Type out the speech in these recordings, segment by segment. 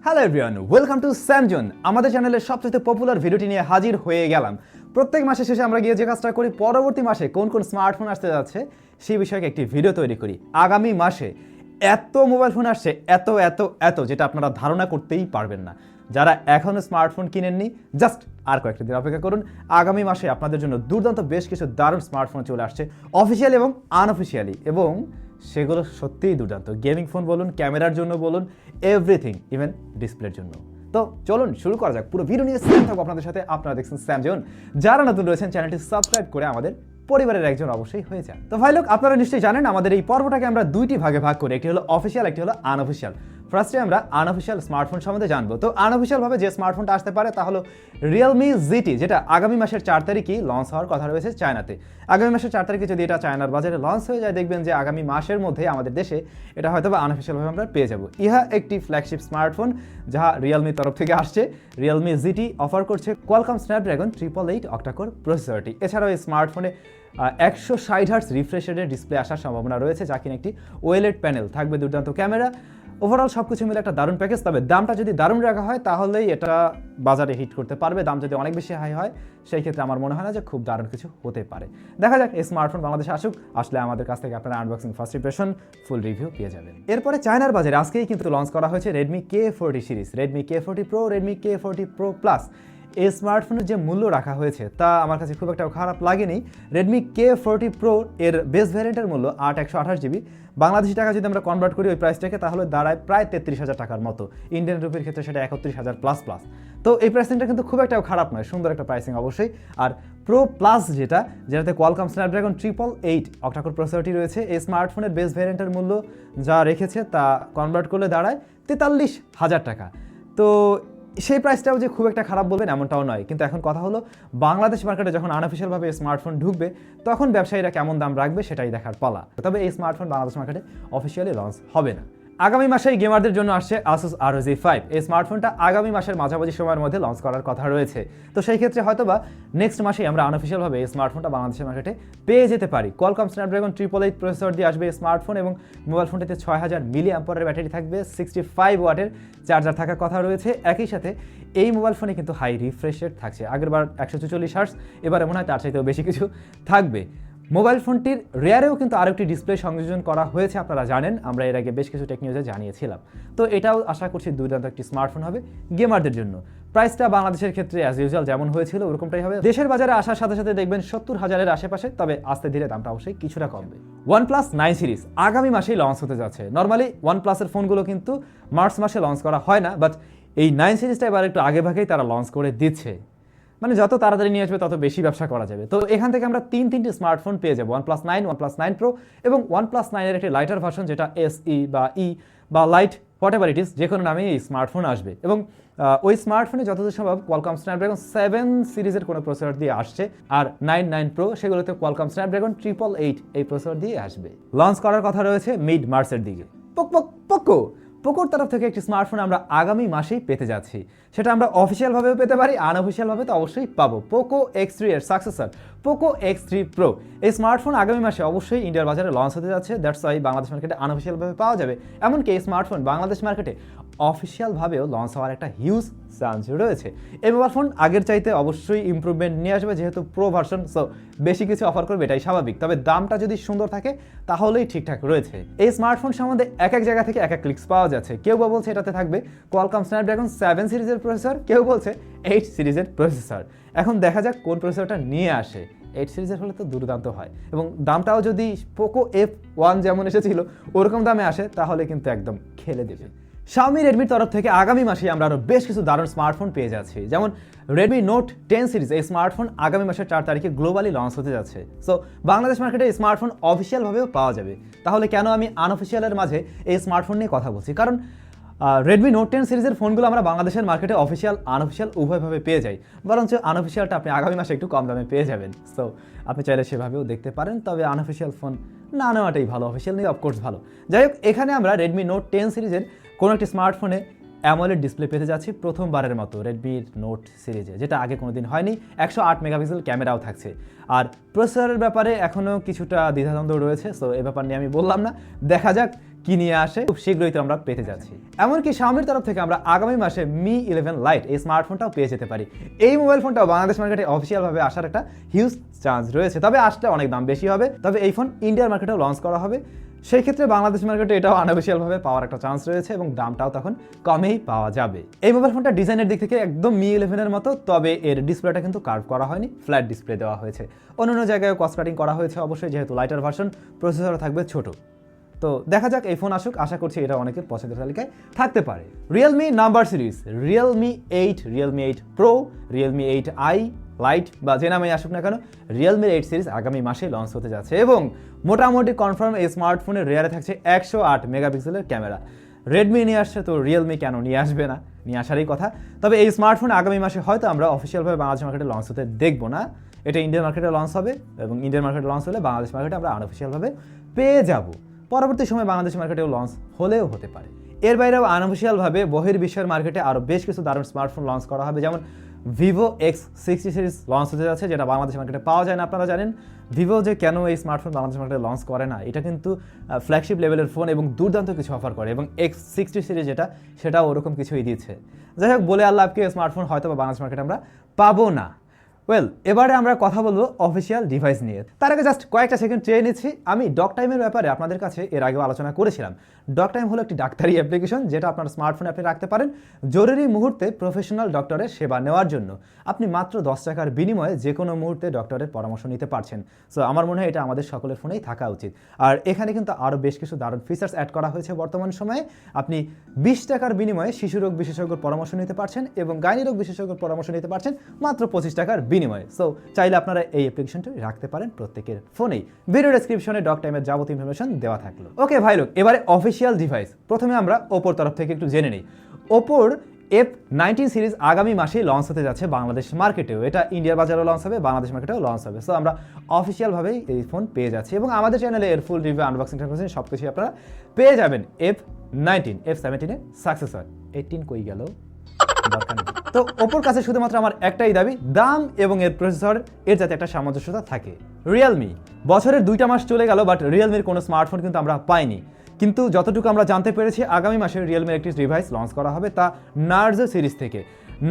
Hello everyone, welcome to SamZone। আমাদের চ্যানেলের সবচেয়ে পপুলার ভিডিওটি নিয়ে হাজির হয়ে গেলাম। প্রত্যেক মাসের শেষে আমরা গিয়ে যে কাজটা করি, পরবর্তী মাসে কোন কোন স্মার্টফোন আসতে যাচ্ছে সেই বিষয়ে একটি ভিডিও তৈরি করি। আগামী মাসে এত মোবাইল ফোন আসছে, এত এত এত যেটা আপনারা ধারণা করতেই পারবেন না। যারা এখনও স্মার্টফোন কিনেননি, জাস্ট আর কয়েকটা দিন অপেক্ষা করুন। আগামী মাসে আপনাদের জন্য দুর্দান্ত বেশ কিছু দারুণ স্মার্টফোন চলে আসছে, অফিসিয়ালি এবং আনঅফিসিয়ালি, এবং সেগুলো সত্যিই দুর্দান্ত। গেমিং ফোন বলুন, ক্যামেরার জন্য বলুন, এভরিথিং, ইভেন ডিসপ্লের জন্য। তো চলুন শুরু করা যাক। পুরো ভিডিও নিয়ে সেম থাকবো আপনাদের সাথে। আপনারা দেখছেন SamZone। যারা নতুন রয়েছেন চ্যানেলটি সাবস্ক্রাইব করে আমাদের পরিবারের একজন অবশ্যই হয়ে যান। তো ভাই লোক, আপনারা নিশ্চয়ই জানেন আমাদের এই পর্বটাকে আমরা দুইটি ভাগে ভাগ করি, একটি হলো অফিসিয়াল, একটি হলো আনঅফিসিয়াল। ফার্স্টে আমরা আনঅফিসিয়াল স্মার্টফোন সম্বন্ধে জানবো। তো আনঅফিসিয়ালভাবে যে স্মার্টফোনটা আসতে পারে তা হলো Realme GT, যেটা আগামী মাসের 4 তারিখই লঞ্চ হওয়ার কথা রয়েছে চায়নাতে। আগামী মাসের 4 তারিখে যদি এটা চায়নার বাজারে লঞ্চ হয়ে যায়, দেখবেন যে আগামী মাসের মধ্যে আমাদের দেশে এটা হয়তো বা আনঅফিসিয়ালভাবে আমরা পেয়ে যাব। ইহা একটি ফ্ল্যাগশিপ স্মার্টফোন যা Realme তরফ থেকে আসছে। Realme GT অফার করছে Qualcomm Snapdragon 888 অক্টাকোর প্রসেসরটি। এছাড়াও এই স্মার্টফোনে 160 হার্টজ রিফ্রেশ রেটের ডিসপ্লে আসার সম্ভাবনা রয়েছে, যা কিনা একটি OLED প্যানেল থাকবে, দুর্দান্ত ক্যামেরা। ওভারঅল সব কিছু মিলে একটা দারুণ প্যাকেজ। তবে দামটা যদি দারুণ রাখা হয় তাহলেই এটা বাজারে হিট করতে পারবে। দাম যদি অনেক বেশি হাই হয় সেই ক্ষেত্রে আমার মনে হয় না যে খুব দারুণ কিছু হতে পারে। দেখা যাক এই স্মার্টফোন বাংলাদেশে আসুক, আসলে আমাদের কাছ থেকে আপনারা আনবক্সিং, ফার্স্ট ইমপ্রেশন, ফুল রিভিউ পেয়ে যাবেন। এরপরে চায়নার বাজারে আজকেই কিন্তু লঞ্চ করা হয়েছে Redmi K40 series, Redmi K40 Pro, Redmi K40 Pro Plus। এই স্মার্টফোনের যে মূল্য রাখা হয়েছে তা আমার কাছে খুব একটা খারাপ লাগেনি। Redmi K40 Pro এর বেস ভ্যারিয়েন্টের মূল্য 8/128GB। বাংলাদেশি টাকা যদি আমরা কনভার্ট করি ওই প্রাইসটাকে, তাহলে দাঁড়ায় প্রায় 33,000 টাকার মতো। ইন্ডিয়ান রুপির ক্ষেত্রে সেটা 31,000 প্লাস। তো এই প্রাইসিংটা কিন্তু খুব একটাও খারাপ নয়, সুন্দর একটা প্রাইসিং অবশ্যই। আর প্রো প্লাস যেটাতে Qualcomm Snapdragon 888 অক্টাকোর প্রসেসরটি রয়েছে, এই স্মার্টফোনের বেস ভ্যারিয়েন্টের মূল্য যা রেখেছে তা কনভার্ট করলে দাঁড়ায় 43,000 টাকা। তো সেই প্রাইসটাও যে খুব একটা খারাপ বলবেন এমনটাও নয়। কিন্তু এখন কথা হলো, বাংলাদেশ মার্কেটে যখন আনঅফিসিয়ালভাবে স্মার্টফোন ঢুকবে তখন ব্যবসায়ীরা কেমন দাম রাখবে সেটাই দেখার পালা। তবে এই স্মার্টফোন বাংলাদেশ মার্কেটে অফিসিয়ালি লঞ্চ হবে না। আগামী মাসেই গেমারদের জন্য আসছে Asus ROG 5। এই স্মার্টফোনটা আগামী মাসের মাঝামাঝি সময়ের মধ্যে লঞ্চ করার কথা রয়েছে। তো সেই ক্ষেত্রে হয়তোবা নেক্সট মাসেই আমরা আনঅফিসিয়ালভাবে এই স্মার্টফোনটা বাংলাদেশের মার্কেটে পেয়ে যেতে পারি। Qualcomm Snapdragon 888 প্রসেসর দিয়ে আসবে এই স্মার্টফোন, এবং মোবাইল ফোনটিতে 6000 mAh ব্যাটারি থাকবে, 65 ওয়াটের চার্জার থাকার কথা রয়েছে। একই সাথে এই মোবাইল ফোনে কিন্তু হাই রিফ্রেশ রেট থাকছে। আগেরবার 144 হার্টজ, এবারে মনে হয় তার চাইতেও বেশি কিছু থাকবে। মোবাইল ফোনটির রেয়ারেও কিন্তু আরেকটি ডিসপ্লে সংযোজন করা হয়েছে, আপনারা জানেন, আমরা এর আগে বেশ কিছু টেক নিউজে জানিয়েছিলাম। তো এটাও আশা করছি দুর্দান্ত একটি স্মার্টফোন হবে গেমারদের জন্য। প্রাইসটা বাংলাদেশের ক্ষেত্রে অ্যাজ ইউজুয়াল যেমন হয়েছিল ওরকমটাই হবে। দেশের বাজারে আসার সাথে সাথে দেখবেন 70,000-এর আশেপাশে, তবে আস্তে ধীরে দামটা অবশ্যই কিছুটা কমবে। OnePlus 9 সিরিজ আগামী মাসেই লঞ্চ হতে যাচ্ছে। নর্মালি OnePlus-এর ফোনগুলো কিন্তু মার্চ মাসে লঞ্চ করা হয় না, বাট এই 9 সিরিজটা এবার একটু আগে ভাগেই তারা লঞ্চ করে দিচ্ছে। মানে যত তাড়াতাড়ি নিয়ে আসবে তত বেশি ব্যবসা করা যাবে। তো এখান থেকে আমরা তিনটি স্মার্টফোন পেয়ে যাবো, OnePlus 9, OnePlus 9 Pro এবং OnePlus 9-এর একটি লাইটার ভার্সন, যেটা SE বা E বা লাইট, হোয়াটএভার ইট ইজ, যে কোনো নামেই এই স্মার্টফোন আসবে। এবং ওই স্মার্টফোনে যতদূর সম্ভব Qualcomm Snapdragon 7 সিরিজের কোনো প্রসেসর দিয়ে আসছে, আর 9 Pro সেগুলোতে Qualcomm Snapdragon 888 এই প্রসেসর দিয়ে আসবে। লঞ্চ করার কথা রয়েছে মিড মার্চের দিকে। পোকোর তরফ থেকে একটি স্মার্টফোন আমরা আগামী মাসেই পেতে যাচ্ছি। সেটা আমরা অফিসিয়ালভাবেও পেতে পারি, আনঅফিসিয়ালভাবে তো অবশ্যই পাবো। Poco X3 এর সাকসেসর Poco X3 Pro, এই স্মার্টফোন আগামী মাসে অবশ্যই ইন্ডিয়ার বাজারে লঞ্চ হতে যাচ্ছে। দ্যাটস ওয়াই বাংলাদেশ মার্কেটে আনঅফিসিয়ালভাবে পাওয়া যাবে। এমনকি এই স্মার্টফোন বাংলাদেশ মার্কেটে অফিসিয়ালভাবেও লঞ্চ হওয়ার একটা হিউজ চান্স রয়েছে। এই মোবাইল ফোন আগের চাইতে অবশ্যই ইমপ্রুভমেন্ট নিয়ে আসবে, যেহেতু প্রো ভার্সন, সো বেশি কিছু অফার করবে এটাই স্বাভাবিক। তবে দামটা যদি সুন্দর থাকে তাহলেই ঠিকঠাক রয়েছে। এই স্মার্টফোন সম্বন্ধে এক এক জায়গা থেকে এক এক ক্লিকস পাওয়া যাচ্ছে। কেউ বা বলছে এটাতে থাকবে Qualcomm Snapdragon 7 সিরিজের প্রসেসর, কেউ বলছে 8 সিরিজের প্রসেসর। এখন দেখা যাক কোন প্রসেসরটা নিয়ে আসে। 8 সিরিজের হলে তো দুর্দান্ত হয়, এবং দামটাও যদি Poco F1 যেমন এসেছিল ওরকম দামে আসে তাহলে কিন্তু একদম খেলে দেবে। Xiaomi Redmi তরফ থেকে আগামী মাসে আমরা আরও বেশ কিছু দারুণ স্মার্টফোন পেয়ে যাচ্ছি, যেমন Redmi Note 10 সিরিজ। এই স্মার্টফোন আগামী মাসের 4 তারিখে গ্লোবালি লঞ্চ হতে যাচ্ছে। সো বাংলাদেশ মার্কেটে এই স্মার্টফোন অফিসিয়ালভাবেও পাওয়া যাবে। তাহলে কেন আমি আনঅফিসিয়ালের মাঝে এই স্মার্টফোন নিয়ে কথা বলছি? কারণ Redmi Note 10 সিরিজের ফোনগুলো আমরা বাংলাদেশের মার্কেটে অফিসিয়াল আনঅফিসিয়াল উভয়ভাবে পেয়ে যাই, বরঞ্চ আনঅফিসিয়ালটা আপনি আগামী মাসে একটু কম দামে পেয়ে যাবেন। সো আপনি চাইলে সেভাবেও দেখতে পারেন, তবে আনঅফিসিয়াল ফোন না নেওয়াটাই ভালো, অফিসিয়াল নিয়ে অফকোর্স ভালো। যাই হোক, এখানে আমরা Redmi Note 10 সিরিজের কোনো একটি স্মার্টফোনে অ্যামোলেড ডিসপ্লে পেতে যাচ্ছি প্রথমবারের মতো Redmi Note সিরিজে, যেটা আগে কোনোদিন হয়নি। 108 মেগাপিক্সেল ক্যামেরাও থাকছে। আর প্রসেসরের ব্যাপারে এখনও কিছুটা দ্বিধাদ্বন্দ্ব রয়েছে, সো এ ব্যাপার নিয়ে আমি বললাম না। দেখা যাক কি নিয়ে আসে খুব শীঘ্রই তো আমরা পেতে যাচ্ছি। এমনকি Xiaomiর তরফ থেকে আমরা আগামী মাসে Mi 11 Lite এই স্মার্টফোনটাও পেয়ে যেতে পারি। এই মোবাইল ফোনটাও বাংলাদেশ মার্কেটে অফিসিয়ালভাবে আসার একটা হিউজ চান্স রয়েছে, তবে আসলে অনেক দাম বেশি হবে। তবে এই ফোন ইন্ডিয়ার মার্কেটেও লঞ্চ করা হবে, সেই ক্ষেত্রে বাংলাদেশ মার্কেটে এটাও আনঅফিসিয়ালভাবে পাওয়ার একটা চান্স রয়েছে এবং দামটাও তখন কমেই পাওয়া যাবে। এই মোবাইল ফোনটা ডিজাইনের দিক থেকে একদম Mi 11 এর মতো, তবে এর ডিসপ্লেটা কিন্তু কার্ভ করা হয়নি, ফ্ল্যাট ডিসপ্লে দেওয়া হয়েছে। অন্যান্য জায়গায় কস্ট কাটিং করা হয়েছে অবশ্যই, যেহেতু লাইটার ভার্সন, প্রসেসর থাকবে ছোট। তো দেখা যাক এই ফোন আসুক, আশা করছি এটা অনেকের পছন্দের তালিকায় থাকতে পারে। Realme number series, Realme 8, Realme 8 pro, Realme 8i light বা যে নামে আসুক না কেন, রিয়েলমি 8 সিরিজ আগামী মাসে লঞ্চ হতে যাচ্ছে এবং মোটামুটি কনফার্ম এই স্মার্টফোনের রেয়ারে থাকছে 108 মেগাপিক্সেলের ক্যামেরা। রেডমি নিয়ে আসছে, তো রিয়েলমি কেন নিয়ে আসবে না, নিয়ে আসারই কথা। তবে এই স্মার্টফোন আগামী মাসে হয়তো আমরা অফিসিয়ালভাবে বাংলাদেশ মার্কেটে লঞ্চ হতে দেখবো না, এটা ইন্ডিয়ান মার্কেটে লঞ্চ হবে এবং ইন্ডিয়ান মার্কেটে লঞ্চ হলে বাংলাদেশ মার্কেটে আমরা আনঅফিসিয়ালভাবে পেয়ে যাব। পরবর্তী সময় বাংলাদেশ মার্কেটেও লঞ্চ হলেও হতে পারে। এর বাইরেও আনঅফিসিয়ালভাবে বহির্বিশ্বের মার্কেটে আরও বেশ কিছু দারুণ স্মার্টফোন লঞ্চ করা হবে, যেমন ভিভো X60 সিরিজ লঞ্চ হতে যাচ্ছে, যেটা বাংলাদেশ মার্কেটে পাওয়া যায় না। আপনারা জানেন ভিভো যে কেন এই স্মার্টফোন বাংলাদেশ মার্কেটে লঞ্চ করে না, এটা কিন্তু ফ্ল্যাগশিপ লেভেলের ফোন এবং দুর্দান্ত কিছু অফার করে, এবং X60 সিরিজ যেটা সেটাও ওরকম কিছুই দিচ্ছে। যাই হোক, বলে আল্লাহ আপকে স্মার্টফোন হয়তো বা বাংলাদেশ মার্কেটে আমরা পাবো না। ওয়েল, এবারে আমরা কথা বলবো অফিসিয়াল ডিভাইস নিয়ে। তার আগে জাস্ট কয়েকটা সেকেন্ড চেয়ে নিচ্ছি। আমি ডক টাইমের ব্যাপারে আপনাদের কাছে এর আগেও আলোচনা করেছিলাম। ডক টাইম হলো একটি ডাক্তারি অ্যাপ্লিকেশন, যেটা আপনার স্মার্টফোনে আপনি রাখতে পারেন জরুরি মুহূর্তে প্রফেশনাল ডক্টরের সেবা নেওয়ার জন্য। আপনি মাত্র 10 টাকার বিনিময়ে যে কোনো মুহূর্তে ডক্টরের পরামর্শ নিতে পারছেন। সো আমার মনে হয় এটা আমাদের সকলের ফোনেই থাকা উচিত। আর এখানে কিন্তু আরও বেশ কিছু দারুণ ফিচার্স অ্যাড করা হয়েছে বর্তমান সময়ে। আপনি 20 টাকার বিনিময়ে শিশু রোগ বিশেষজ্ঞর পরামর্শ নিতে পারছেন এবং গাইনি রোগ বিশেষজ্ঞর পরামর্শ নিতে পারছেন মাত্র 25 টাকার বিনিময়ে। সো চাইলে আপনারা এই অ্যাপ্লিকেশনটি রাখতে পারেন প্রত্যেকের ফোনেই। ভিডিও ডেসক্রিপশনে ডক টাইমের যাবতীয় ইনফরমেশন দেওয়া থাকলো। ওকে ভাই লোক, এবারে অফিসিয়াল ডিভাইস। প্রথমে আমরা ওপোর তরফ থেকে একটু জেনে নিই। ওপোর F19 সিরিজ আগামী মাসেই লঞ্চ হতে যাচ্ছে বাংলাদেশ মার্কেটেও। এটা ইন্ডিয়ার বাজারেও লঞ্চ হবে, বাংলাদেশ মার্কেটেও লঞ্চ হবে। সো আমরা অফিসিয়ালভাবেই এই ফোন পেয়ে যাচ্ছি এবং আমাদের চ্যানেলে এর ফুল রিভিউ, আনবক্সিং সব কিছুই আপনারা পেয়ে যাবেন। F17 এর সাকসেসর। 18 কই গেল, দরকার নেই। তো ওপোর কাছে শুধুমাত্র আমার একটাই দাবি, দাম এবং এর প্রসেসর এর যাতে একটা সামঞ্জস্যতা থাকে। রিয়েলমি, বছরের 2টা মাস চলে গেল, বাট রিয়েলমির কোনো স্মার্টফোন কিন্তু আমরা পাইনি। কিন্তু যতটুকু আমরা জানতে পেরেছি, আগামী মাসে রিয়েলমির একটি ডিভাইস লঞ্চ করা হবে, তা নার্জো সিরিজ থেকে।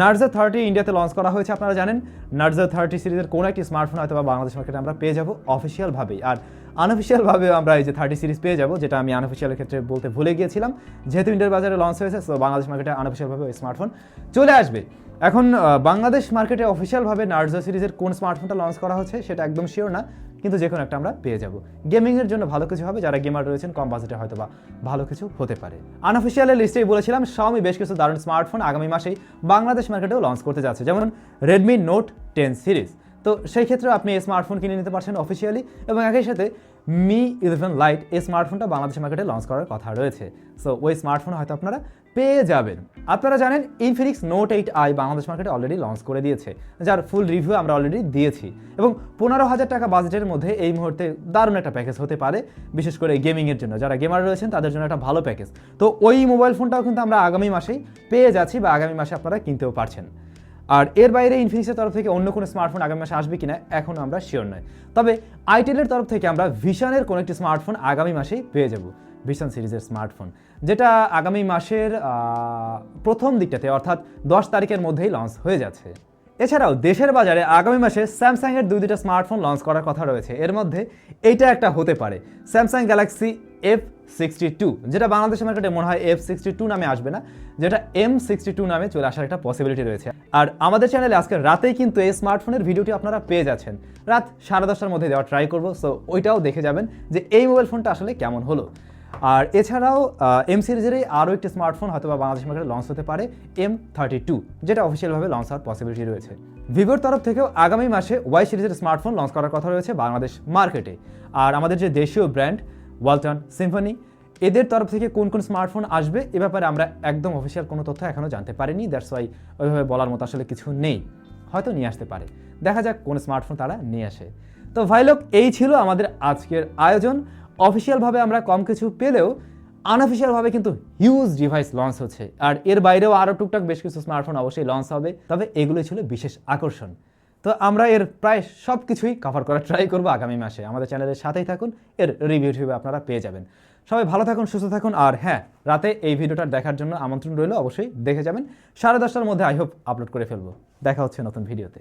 নার্জো 30 ইন্ডিয়াতে লঞ্চ করা হয়েছে, আপনারা জানেন। নার্জো 30 সিরিজের কোনো একটি স্মার্টফোন হয়তো বা বাংলাদেশ মার্কেটে আমরা পেয়ে যাব অফিসিয়ালভাবেই। আর আনঅফিসিয়ালভাবেও আমরা এই যে 30 সিরিজ পেয়ে যাব, যেটা আমি আনঅফিসিয়ালের ক্ষেত্রে বলতে ভুলে গিয়েছিলাম। যেহেতু ইন্ডিয়ার বাজারে লঞ্চ হয়েছে, সো বাংলাদেশ মার্কেটে আনঅফিসিয়ালভাবে ওই স্মার্টফোন চলে আসবে। এখন বাংলাদেশ মার্কেটে অফিসিয়ালভাবে নার্জো সিরিজের কোন স্মার্টফোনটা লঞ্চ করা হচ্ছে সেটা একদম শিওর না, কিন্তু যে কোনো একটা আমরা পেয়ে যাব। গেমিংয়ের জন্য ভালো কিছু হবে, যারা গেমার রয়েছেন কম বাজেটে হয়তো বা ভালো কিছু হতে পারে। আনঅফিসিয়ালের লিস্টেই বলেছিলাম Xiaomi বেশ কিছু দারুণ স্মার্টফোন আগামী মাসেই বাংলাদেশ মার্কেটেও লঞ্চ করতে যাচ্ছে, যেমন Redmi Note 10 সিরিজ। তো সেই ক্ষেত্রে আপনি এই স্মার্টফোন কিনে নিতে পারছেন অফিসিয়ালি, এবং একই সাথে Mi 11 Lite এই স্মার্টফোনটা বাংলাদেশ মার্কেটে লঞ্চ করার কথা রয়েছে। সো ওই স্মার্টফোন হয়তো আপনারা পেয়ে যাবেন। আপনারা জানেন Infinix Note 8i বাংলাদেশ মার্কেটে অলরেডি লঞ্চ করে দিয়েছে, যার ফুল রিভিউ আমরা অলরেডি দিয়েছি, এবং 15,000 টাকা বাজেটের মধ্যে এই মুহূর্তে দারুণ একটা প্যাকেজ হতে পারে, বিশেষ করে গেমিংয়ের জন্য। যারা গেমার রয়েছেন তাদের জন্য একটা ভালো প্যাকেজ। তো ওই মোবাইল ফোনটাও কিন্তু আমরা আগামী মাসেই পেয়ে যাচ্ছি, বা আগামী মাসে আপনারা কিনতেও পারছেন। আর এর বাইরে ইনফিনিক্সের তরফ থেকে অন্য কোনো স্মার্টফোন আগামী মাসে আসবে কিনা এখনও আমরা শিওর নয়। তবে আইটেলের তরফ থেকে আমরা ভিশনের কোনো একটি স্মার্টফোন আগামী মাসেই পেয়ে যাব, ভিশন সিরিজের স্মার্টফোন, যেটা আগামী মাসের প্রথম দিকটাতে অর্থাৎ 10 তারিখের মধ্যেই লঞ্চ হয়ে যাচ্ছে। এছাড়াও দেশের বাজারে আগামী মাসে স্যামসাংয়ের দুইটা স্মার্টফোন লঞ্চ করার কথা রয়েছে। এর মধ্যে এইটা একটা হতে পারে, স্যামসাং গ্যালাক্সি F62, যেটা বাংলাদেশের মার্কেটে মনে হয় F62 নামে আসবে না, যেটা M62 নামে চলে আসার একটা পসিবিলিটি রয়েছে। আর আমাদের চ্যানেলে আজকে রাতেই কিন্তু এই স্মার্টফোনের ভিডিওটি আপনারা পেয়ে যাচ্ছেন, রাত 10:30টার মধ্যে দেওয়ার ট্রাই করবো। সো ওইটাও দেখে যাবেন যে এই মোবাইল ফোনটা আসলে কেমন হলো। আর এছাড়াও এম সিরিজেরই আরও একটি স্মার্টফোন হয়তো বা বাংলাদেশ মার্কেটে লঞ্চ হতে পারে, M32, যেটা অফিসিয়ালভাবে লঞ্চ হওয়ার পসিবিলিটি রয়েছে। ভিভোর তরফ থেকেও আগামী মাসে ওয়াই সিরিজের স্মার্টফোন লঞ্চ করার কথা রয়েছে বাংলাদেশ মার্কেটে। আর আমাদের যে দেশীয় ব্র্যান্ড ওয়ালটন, সিম্ফনি, এদের তরফ থেকে কোন কোন স্মার্টফোন আসবে এ ব্যাপারে আমরা একদম অফিসিয়াল কোনো তথ্য এখনও জানতে পারিনি। দ্যাটস ওয়াই ওইভাবে বলার মতো আসলে কিছু নেই, হয়তো নিয়ে আসতে পারে, দেখা যাক কোন স্মার্টফোন তারা নিয়ে আসে। তো ভাই লোক, এই ছিল আমাদের আজকের আয়োজন। অফিসিয়ালভাবে আমরা কম কিছু পেলেও আনঅফিসিয়ালভাবে কিন্তু হিউজ ডিভাইস লঞ্চ হচ্ছে, আর এর বাইরেও আরও টুকটাক বেশ কিছু স্মার্টফোন অবশ্যই লঞ্চ হবে, তবে এগুলোই ছিল বিশেষ আকর্ষণ। তো আমরা এর প্রায় সব কিছুই কভার করার ট্রাই করবো আগামী মাসে। আমাদের চ্যানেলের সাথেই থাকুন, এর রিভিউ আপনারা পেয়ে যাবেন। সবাই ভালো থাকুন, সুস্থ থাকুন। আর হ্যাঁ, রাতে এই ভিডিওটা দেখার জন্য আমন্ত্রণ রইল, অবশ্যই দেখে যাবেন। 10:30টার মধ্যে আই হোপ আপলোড করে ফেলবো। দেখা হচ্ছে নতুন ভিডিওতে।